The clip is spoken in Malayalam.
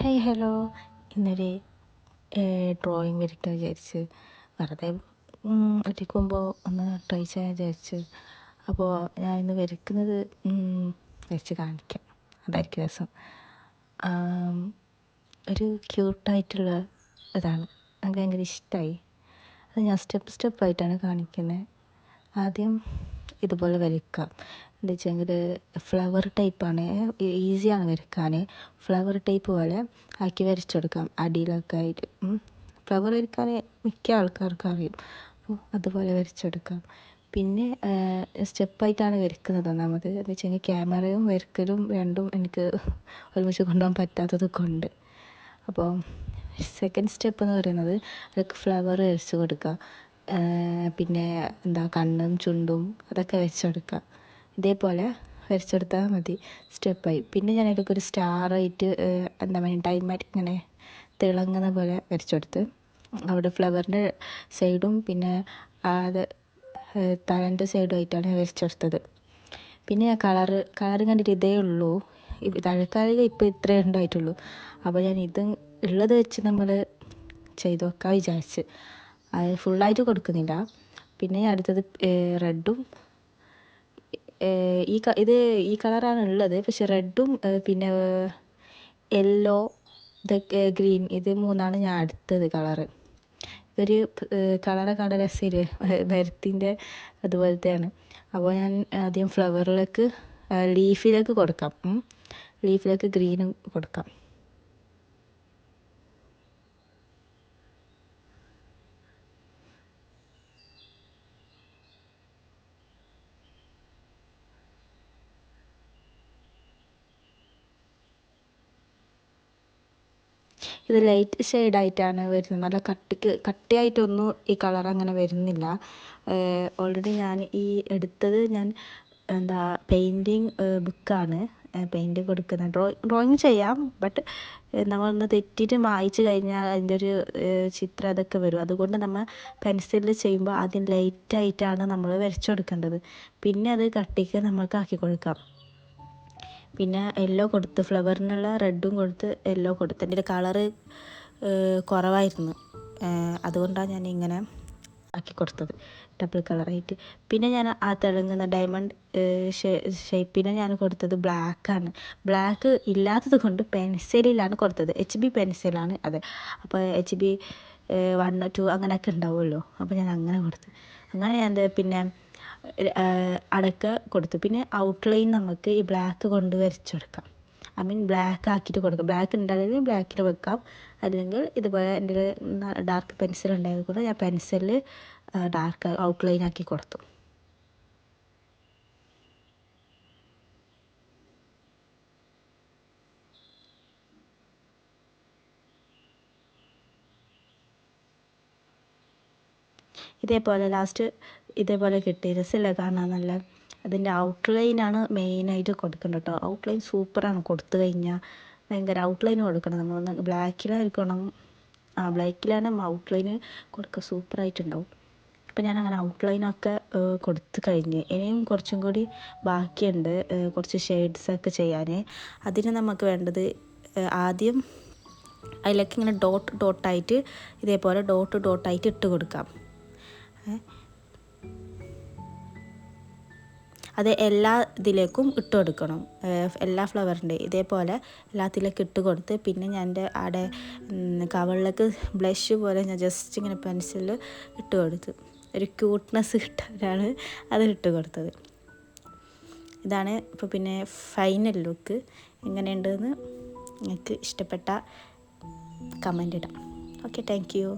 Hey hello. ഇന്നൊരു ഡ്രോയിങ് വരയ്ക്കാൻ വിചാരിച്ച് വെറുതെ ഇരിക്കുമ്പോൾ ഒന്ന് ട്രൈ ചെയ്യാൻ വിചാരിച്ച്. അപ്പോൾ ഞാൻ ഇന്ന് വരയ്ക്കുന്നത് വരച്ച് കാണിക്കാം, അതായിരിക്കും രസം. ഒരു ക്യൂട്ടായിട്ടുള്ള ഇതാണ്, എനിക്ക് ഭയങ്കര ഇഷ്ടമായി. അത് ഞാൻ സ്റ്റെപ്പായിട്ടാണ് കാണിക്കുന്നത്. ആദ്യം ഇതുപോലെ വരയ്ക്കാം. എന്താ വെച്ചെങ്കിൽ ഫ്ലവർ ടൈപ്പാണ്, ഈസിയാണ് വരയ്ക്കാൻ. ഫ്ലവർ ടൈപ്പ് പോലെ ആക്കി വരച്ചെടുക്കാം. അടിയിലൊക്കെ ആയിട്ട് ഫ്ലവർ വരയ്ക്കാൻ മിക്ക ആൾക്കാർക്കും അറിയും. അപ്പോൾ അതുപോലെ വരച്ചെടുക്കാം. പിന്നെ സ്റ്റെപ്പായിട്ടാണ് വരയ്ക്കുന്നത്. ഒന്നാമത് എന്ന് വെച്ചെങ്കിൽ ക്യാമറയും വരയ്ക്കലും രണ്ടും എനിക്ക് ഒരുമിച്ച് കൊണ്ടുപോകാൻ പറ്റാത്തത് കൊണ്ട്. അപ്പോൾ സെക്കൻഡ് സ്റ്റെപ്പ് എന്ന് പറയുന്നത് അതൊക്കെ ഫ്ലവർ വരച്ച് കൊടുക്കുക. പിന്നെ കണ്ണും ചുണ്ടും അതൊക്കെ വരച്ചെടുക്കുക. ഇതേപോലെ വരച്ചെടുത്താൽ മതി, സ്റ്റെപ്പായി. പിന്നെ ഞാൻ ഇടയ്ക്ക് ഒരു സ്റ്റാറായിട്ട് ടൈമായിട്ട് ഇങ്ങനെ തിളങ്ങുന്ന പോലെ വരച്ചെടുത്ത് അവിടെ ഫ്ലവറിൻ്റെ സൈഡും പിന്നെ അത് തലൻ്റെ സൈഡുമായിട്ടാണ് വരച്ചെടുത്തത്. പിന്നെ ഞാൻ കളറ് കണ്ടിട്ട് ഇതേ ഉള്ളൂ, തൽക്കാലം ഇപ്പോൾ ഇത്രയേ ഉണ്ടായിട്ടുള്ളൂ. അപ്പോൾ ഞാൻ ഇത് ഉള്ളത് വെച്ച് നമ്മൾ ചെയ്ത് വെക്കാൻ വിചാരിച്ച് അത് ഫുള്ളായിട്ട് കൊടുക്കുന്നില്ല. പിന്നെ അടുത്തത് റെഡും, ഈ കളറാണ് ഉള്ളത്. പക്ഷെ റെഡും പിന്നെ യെല്ലോ, ഇതൊക്കെ ഗ്രീൻ, ഇത് മൂന്നാണ് ഞാൻ അടുത്തത് കളറ്. ഒരു കളറൊക്കെ രസമില്ലേ, മരത്തിൻ്റെ അതുപോലത്തെയാണ്. അപ്പോൾ ഞാൻ ആദ്യം ഫ്ലവറിലേക്ക് ലീഫിലേക്ക് കൊടുക്കാം. ലീഫിലേക്ക് ഗ്രീനും കൊടുക്കാം. ഇത് ലൈറ്റ് ഷെയ്ഡായിട്ടാണ് വരുന്നത്, നല്ല കട്ടിയായിട്ടൊന്നും ഈ കളർ അങ്ങനെ വരുന്നില്ല. ഓൾറെഡി ഞാൻ ഈ എടുത്തത് പെയിൻറ്റിങ് ബുക്കാണ്. പെയിൻറ്റ് കൊടുക്കുന്ന ഡ്രോയിങ് ചെയ്യാം, ബട്ട് നമ്മളൊന്ന് തെറ്റിയിട്ട് മായ്ച്ച് കഴിഞ്ഞാൽ അതിൻ്റെ ഒരു ചിത്രം അതൊക്കെ വരും. അതുകൊണ്ട് നമ്മൾ പെൻസിലിൽ ചെയ്യുമ്പോൾ ആദ്യം ലൈറ്റായിട്ടാണ് നമ്മൾ വരച്ചു കൊടുക്കേണ്ടത്. പിന്നെ അത് കട്ടിക്ക് നമ്മൾക്ക് ആക്കി കൊടുക്കാം. പിന്നെ യെല്ലോ കൊടുത്ത്, ഫ്ലവറിനുള്ള റെഡും കൊടുത്ത് യെല്ലോ കൊടുത്ത്. എൻ്റെ കളറ് കുറവായിരുന്നു, അതുകൊണ്ടാണ് ഞാൻ ഇങ്ങനെ ആക്കി കൊടുത്തത്, ഡബിൾ കളറായിട്ട്. പിന്നെ ഞാൻ ആ തിളങ്ങുന്ന ഡയമണ്ട് ഷേപ്പിന് ഞാൻ കൊടുത്തത് ബ്ലാക്കാണ്. ബ്ലാക്ക് ഇല്ലാത്തത് കൊണ്ട് പെൻസിലിലാണ് കൊടുത്തത്, HB പെൻസിലാണ് അത്. അപ്പോൾ HB 1, 2 അങ്ങനെയൊക്കെ ഉണ്ടാവുമല്ലോ, അപ്പോൾ ഞാൻ അങ്ങനെ കൊടുത്തു. അങ്ങനെ ഞാൻ പിന്നെ അടക്ക കൊടുത്തു. പിന്നെ ഔട്ട്ലൈൻ നമുക്ക് ഈ ബ്ലാക്ക് കൊണ്ട് വരച്ചെടുക്കാം. ബ്ലാക്ക് ആക്കിയിട്ട് കൊടുക്കാം. ബ്ലാക്ക് ഉണ്ടായാലും ബ്ലാക്കിൽ വെക്കാം, അല്ലെങ്കിൽ ഇതുപോലെ എൻ്റെ ഡാർക്ക് പെൻസിൽ ഉണ്ടായത് കൊണ്ട് ഞാൻ പെൻസിലിൽ ഡാർക്ക് ഔട്ട്ലൈൻ ആക്കി കൊടുത്തു. ഇതേപോലെ ലാസ്റ്റ് ഇതേപോലെ കിട്ടി, രസമില്ല കാണാൻ നല്ല. അതിൻ്റെ ഔട്ട്ലൈനാണ് മെയിനായിട്ട് കൊടുക്കേണ്ടത് കേട്ടോ. ഔട്ട്ലൈൻ സൂപ്പറാണ് കൊടുത്തു കഴിഞ്ഞാൽ. ഭയങ്കര ഔട്ട്ലൈൻ കൊടുക്കണം നമ്മളൊന്ന്, ബ്ലാക്കിലായിരിക്കണം. ബ്ലാക്കിലാണ് ഔട്ട്ലൈന് കൊടുക്കുക, സൂപ്പറായിട്ടുണ്ടാവും. അപ്പോൾ ഞാൻ അങ്ങനെ ഔട്ട്ലൈനൊക്കെ കൊടുത്ത് കഴിഞ്ഞ്. ഇനിയും കുറച്ചും കൂടി ബാക്കിയുണ്ട്, കുറച്ച് ഷെയ്ഡ്സൊക്കെ ചെയ്യാൻ. അതിന് നമുക്ക് വേണ്ടത് ആദ്യം അതിലേക്ക് ഇങ്ങനെ ഡോട്ടായിട്ട് ഇതേപോലെ ഡോട്ടായിട്ട് ഇട്ട് കൊടുക്കാം. അത് എല്ലാ ഇതിലേക്കും ഇട്ട് കൊടുക്കണം, എല്ലാ ഫ്ലവറിൻ്റെ ഇതേപോലെ എല്ലാത്തിലേക്കും ഇട്ട് കൊടുത്ത്. പിന്നെ ഞാൻ എൻ്റെ അവിടെ കവളിലേക്ക് ബ്ലഷ് പോലെ ഞാൻ ജസ്റ്റ് ഇങ്ങനെ പെൻസിലിൽ ഇട്ട് കൊടുത്ത് ഒരു ക്യൂട്ട്നെസ് കിട്ടാനാണ് അത് ഇട്ട് കൊടുത്തത്. ഇതാണ് ഇപ്പോൾ പിന്നെ ഫൈനൽ ലുക്ക്. എങ്ങനെയുണ്ടെന്ന് നിങ്ങൾക്ക് ഇഷ്ടപ്പെട്ട കമൻ്റ് ഇടാം. Okay, thank you.